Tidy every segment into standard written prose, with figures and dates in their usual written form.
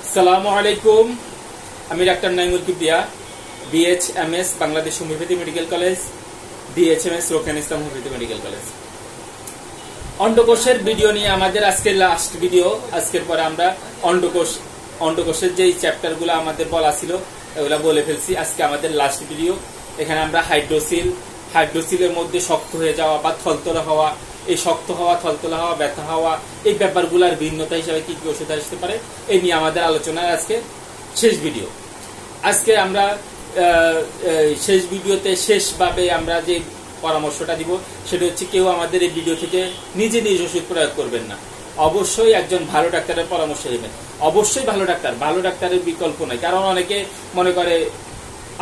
আসসালামু আলাইকুম। আমি doctor Naimul Kibria, BHMS Bangladesh homeopathy medical college, DHMS রোকেন ইসলাম হোমিওপ্যাথি মেডিকেল কলেজ। অন্ডকোষের ভিডিও নিয়ে আমাদের আজকের লাস্ট ভিডিও। আজকের পরে আমরা অন্ডকোষের যে চ্যাপ্টারগুলো আমাদের বলা ছিল এগুলা বলে ফেলছি। আজকে আমাদের লাস্ট ভিডিও। এখানে আমরা হাইড্রোসিলের মধ্যে শক্ত হয়ে যাওয়া বা থলতলা হওয়া, এই শক্ত হওয়া, থলতলা হওয়া, ব্যথা হওয়া, এই ব্যাপারগুলোর ভিন্নতা হিসাবে কি কি ওষুধ আসতে পারে এই নিয়ে আমাদের আলোচনার আজকে শেষ ভিডিও। আজকে আমরা শেষ ভিডিওতে শেষভাবে আমরা যে পরামর্শটা দিব সেটা হচ্ছে, কেউ আমাদের এই ভিডিও থেকে নিজে নিজ ওষুধ প্রয়োগ করবেন না। অবশ্যই একজন ভালো ডাক্তারের পরামর্শ নেবেন। অবশ্যই ভালো ডাক্তারের বিকল্প নাই। কারণ অনেকে মনে করে,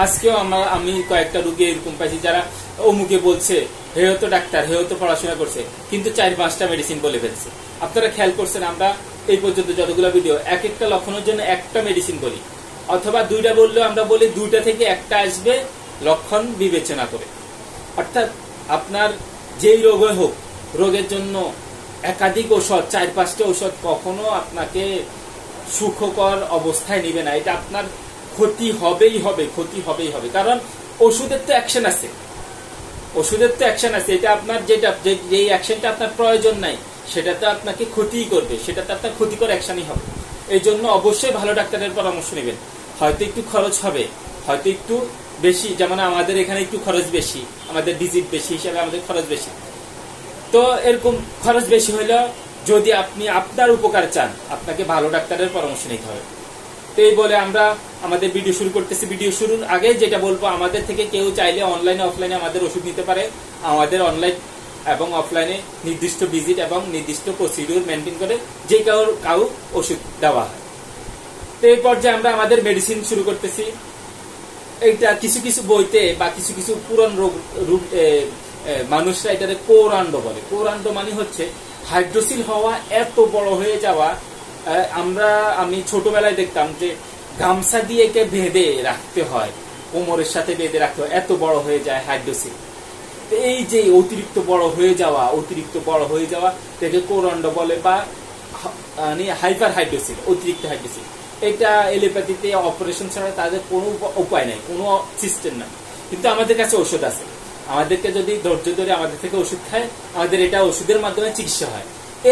আজকেও আমি কয়েকটা রুগী এরকম পাইছি যারা অমুকে বলছে, হেও তো ডাক্তার, হেও তো পড়াশোনা করছে, কিন্তু 4-5টা মেডিসিন বলে ফেলছে। আপনারা খেয়াল করছেন, আমরা এই পর্যন্ত যতগুলো ভিডিও এক একটা লক্ষণের জন্য একটা মেডিসিন বলি, অথবা 2টা বললেও আমরা বলি 2টা থেকে একটা আসবে লক্ষণ বিবেচনা করে। অর্থাৎ আপনার যেই রোগে হোক, রোগের জন্য একাধিক ঔষধ, 4-5টা ঔষধ কখনো আপনাকে সুখকর অবস্থায় নিবে না। এটা আপনার ক্ষতি হবেই হবে। কারণ ওষুধের তো অ্যাকশন আছে, এটা আপনার যেই অ্যাকশনটা আপনার প্রয়োজন নাই সেটাতে আপনাকে ক্ষতিই করবে, সেটাতে আপনার ক্ষতিকর অ্যাকশনই হবে। এই জন্য অবশ্যই ভালো ডাক্তারের পরামর্শ নেবেন। হয়তো একটু খরচ হবে, হয়তো একটু বেশি, যেমন আমাদের এখানে একটু খরচ বেশি, আমাদের ভিজিট বেশি হিসাবে আমাদের খরচ বেশি। তো এরকম খরচ বেশি হলেও যদি আপনি আপনার উপকার চান, আপনাকে ভালো ডাক্তারের পরামর্শ নিতে হবে। তো এই বলে আমরা আমাদের ভিডিও শুরু করতেছি। ভিডিও শুরুর আগে যেটা বলবো, আমাদের থেকে কেউ চাইলে অনলাইনে অফলাইনে আমাদের ওষুধ নিতে পারে। আমাদের অনলাইন এবং অফলাইনে নির্দিষ্ট ভিজিট এবং নির্দিষ্ট প্রসিডিউর মেনটেন করে যে কাউ ওষুধ দেওয়া হয়। তো এই পর্যায়ে আমরা আমাদের মেডিসিন শুরু করতেছি। এইটা কিছু কিছু বইতে বা কিছু কিছু পুরান রোগ মানুষরা এটাকে কোরান্ড বলে। কোরান্ড মানে হচ্ছে হাইড্রোসিল হওয়া, এত বড় হয়ে যাওয়া। আমি ছোটবেলায় দেখতাম যে গামছা দিয়ে একে বেঁধে রাখতে হয়, কোমরের সাথে বেঁধে রাখতে হয়, এত বড় হয়ে যায় হাইড্রোসিল। এই যে অতিরিক্ত বড় হয়ে যাওয়া তাকে কোরান্ড বলে, বা হাইপার হাইড্রোসিল, অতিরিক্ত হাইড্রোসিল। এটা এলোপ্যাথিতে অপারেশন ছাড়া তাদের কোনো উপায় নাই, কোনো সিস্টেম নাই। কিন্তু আমাদের কাছে ওষুধ আছে। আমাদেরকে যদি ধৈর্য ধরে আমাদের থেকে ওষুধ খায়, আমাদের এটা ওষুধের মাধ্যমে চিকিৎসা হয়।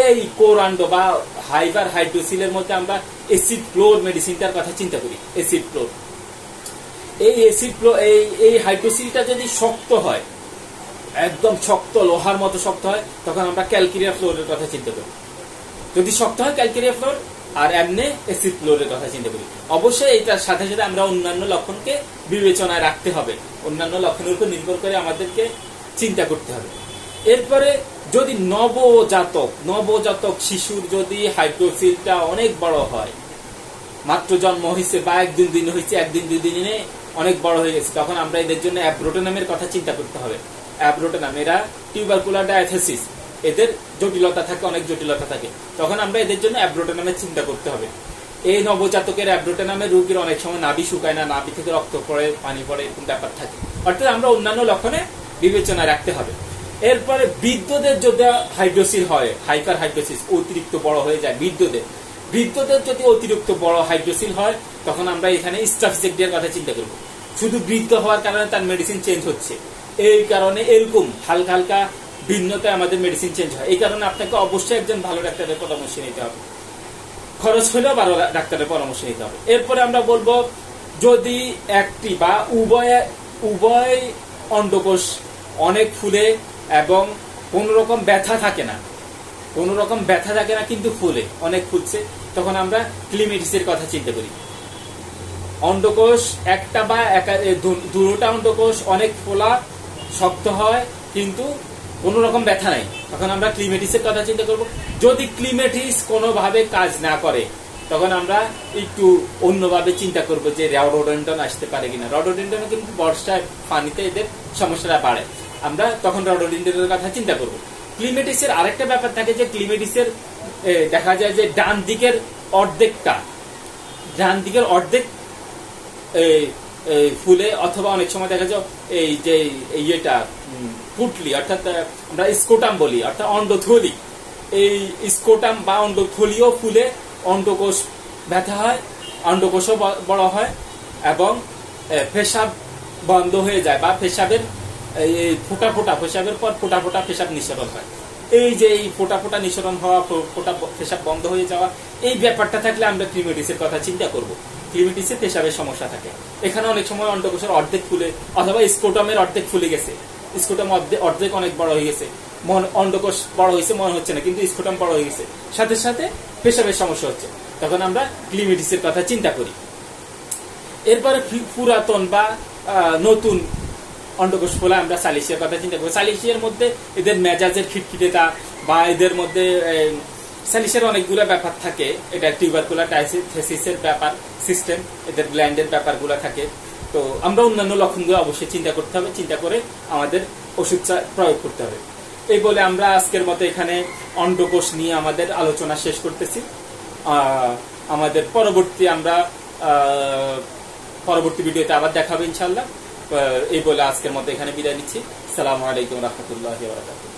এই কোরান্ড বা হাইপার হাইড্রোসিলের মধ্যে আমরা অ্যাসিড ফ্লোর মেডিসিনটার কথা চিন্তা করি। এই হাইড্রোসিলটা যদি শক্ত হয়, একদম শক্ত, লোহার মতো শক্ত হয়, তখন আমরা ক্যালকেরিয়া ফ্লোরের কথা চিন্তা করি। যদি শক্ত হয় ক্যালকেরিয়া ফ্লোর, আর এমনি অ্যাসিড ফ্লোরের কথা চিন্তা করি। অবশ্যই এটার সাথে সাথে আমরা অন্যান্য লক্ষণকে বিবেচনায় রাখতে হবে। অন্যান্য লক্ষণের উপর নির্ভর করে আমাদেরকে চিন্তা করতে হবে। এরপরে যদি নবজাতক শিশুর যদি হাইড্রোসিলটা অনেক বড় হয়, মাত্র জন্ম হয়েছে বা 1-2 দিন হয়েছে, 1-2 দিনে অনেক বড় হয়ে গেছে, তখন আমরা এদের জন্য অ্যাব্রোটেনামের কথা চিন্তা করতে হবে। অ্যাব্রোটেনাম, এরা টিউবারকুলার ডায়াথেসিস, এদের জটিলতা থাকে, অনেক জটিলতা থাকে, তখন আমরা এদের জন্য অ্যাব্রোটেনামের চিন্তা করতে হবে। এই নবজাতকের অ্যাব্রোটেনামের রোগীর অনেক সময় নাভি শুকায় না, নাভি থেকে রক্ত পড়ে, পানি পড়ে, এরকম ব্যাপার থাকে। অর্থাৎ আমরা অন্যান্য লক্ষণে বিবেচনা রাখতে হবে। এরপরে বৃদ্ধদের যদি হাইড্রোসিল হয়, হাইপার হাইড্রোসিস, অতিরিক্ত বড় হয়ে যায়, বৃদ্ধদের যদি অতিরিক্ত বড় হাইড্রোসিল হয়, তখন আমরা এখানে স্ট্রাফিজেকডিয়ার কথা চিন্তা করব। শুধু বৃদ্ধ হওয়ার কারণে তার মেডিসিন চেঞ্জ হচ্ছে, এই কারণে এরকম হালকা হালকা ভিন্নতায় আমাদের মেডিসিন চেঞ্জ হয়। এই কারণে আপনাকে অবশ্যই একজন ভালো ডাক্তারের পরামর্শ নিতে হবে। খরচ হলেও ভালো ডাক্তারের পরামর্শ নিতে হবে। এরপরে আমরা বলবো, যদি একটি বা উভয় অন্ডকোষ অনেক ফুলে এবং কোন রকম ব্যথা থাকে না, কিন্তু ফুলে, অনেক ফুলছে, তখন আমরা ক্লিমেটিসের কথা চিন্তা করি। অন্ডকোষ একটা বা দুটোটা অন্ডকোষ অনেক ফোলা, শক্ত হয়, কিন্তু কোন রকম ব্যথা নাই, তখন আমরা ক্লিমেটিসের কথা চিন্তা করব। যদি ক্লিমেটিস কোনোভাবে কাজ না করে, তখন আমরা একটু অন্যভাবে চিন্তা করব যে রডোডেন্ড্রন আসতে পারে কিনা। রডোডেন্ড্রন কিন্তু বর্ষায় পানিতে এদের সমস্যাটা বাড়ে, আমরা তখন রডোডেন্ড্রনের কথা চিন্তা করব। ক্লিমেটিসের আরেকটা ব্যাপার থাকে যে ক্লিমেটিসের দেখা যায় যে ডান দিকের অর্ধেক ফুলে, অথবা অনেক সময় দেখা যায় এই যে ইয়েটা পুটলি, অর্থাৎ আমরা স্কোটাম বলি, অর্থাৎ অন্ডথলি, এই স্কোটাম বা অন্ডথলিও ফুলে অন্ডকোষ ব্যথা হয়, অন্ডকোষও বড় হয় এবং পেশাব বন্ধ হয়ে যায়, বা পেশাবের ফোটা ফোটা, পেশাবের পর ফোটা ফোটা পেশাব নিঃসরণ হয়। এই যে এই ফোটা ফোটা নিঃসরণ হওয়া, ফোটা পেশাব বন্ধ হয়ে যাওয়া, এই ব্যাপারটা থাকলে আমরা ক্লিমেটিসের কথা চিন্তা করব। ক্লিমেটিসে পেশাবের সমস্যা থাকে। এখানে অনেক সময় অন্ডকোষের অর্ধেক ফুলে, অথবা স্কোটামের অর্ধেক ফুলে গেছে, স্কোটাম অর্ধেক অনেক বড় হয়ে গেছে, অন্ডকোষ বড় হয়েছে মনে হচ্ছে না, কিন্তু স্কোটাম বড় হয়ে গেছে, সাথে সাথে পেশাবের সমস্যা হচ্ছে, তখন আমরা ক্লিমেটিসের কথা চিন্তা করি। এরপরে পুরাতন বা নতুন অন্ডকোষ ফোলা আমরা সালিসিয়ার কথা চিন্তা করি। সালিসিয়ার মধ্যে এদের মেজাজের খিটখিটেতা, বা এদের মধ্যে সালিসিয়ার অনেকগুলো ব্যাপার থাকে। এটা টিউবারকুলার ব্যাপার, সিস্টেম, এদের গ্ল্যান্ডের ব্যাপারগুলো থাকে। তো আমরা অন্যান্য লক্ষণগুলো অবশ্যই চিন্তা করতে হবে, চিন্তা করে আমাদের ওষুধ প্রয়োগ করতে হবে। এই বলে আমরা আজকের মতো এখানে অন্ডকোষ নিয়ে আমাদের আলোচনা শেষ করতেছি। আমাদের পরবর্তী ভিডিওতে আবার দেখাবে ইনশাআল্লাহ। এই বলে আজকের মতো এখানে বিদায় নিচ্ছি। আসসালামু আলাইকুম ওয়া রাহমাতুল্লাহি ওয়া বারাকাতুহু।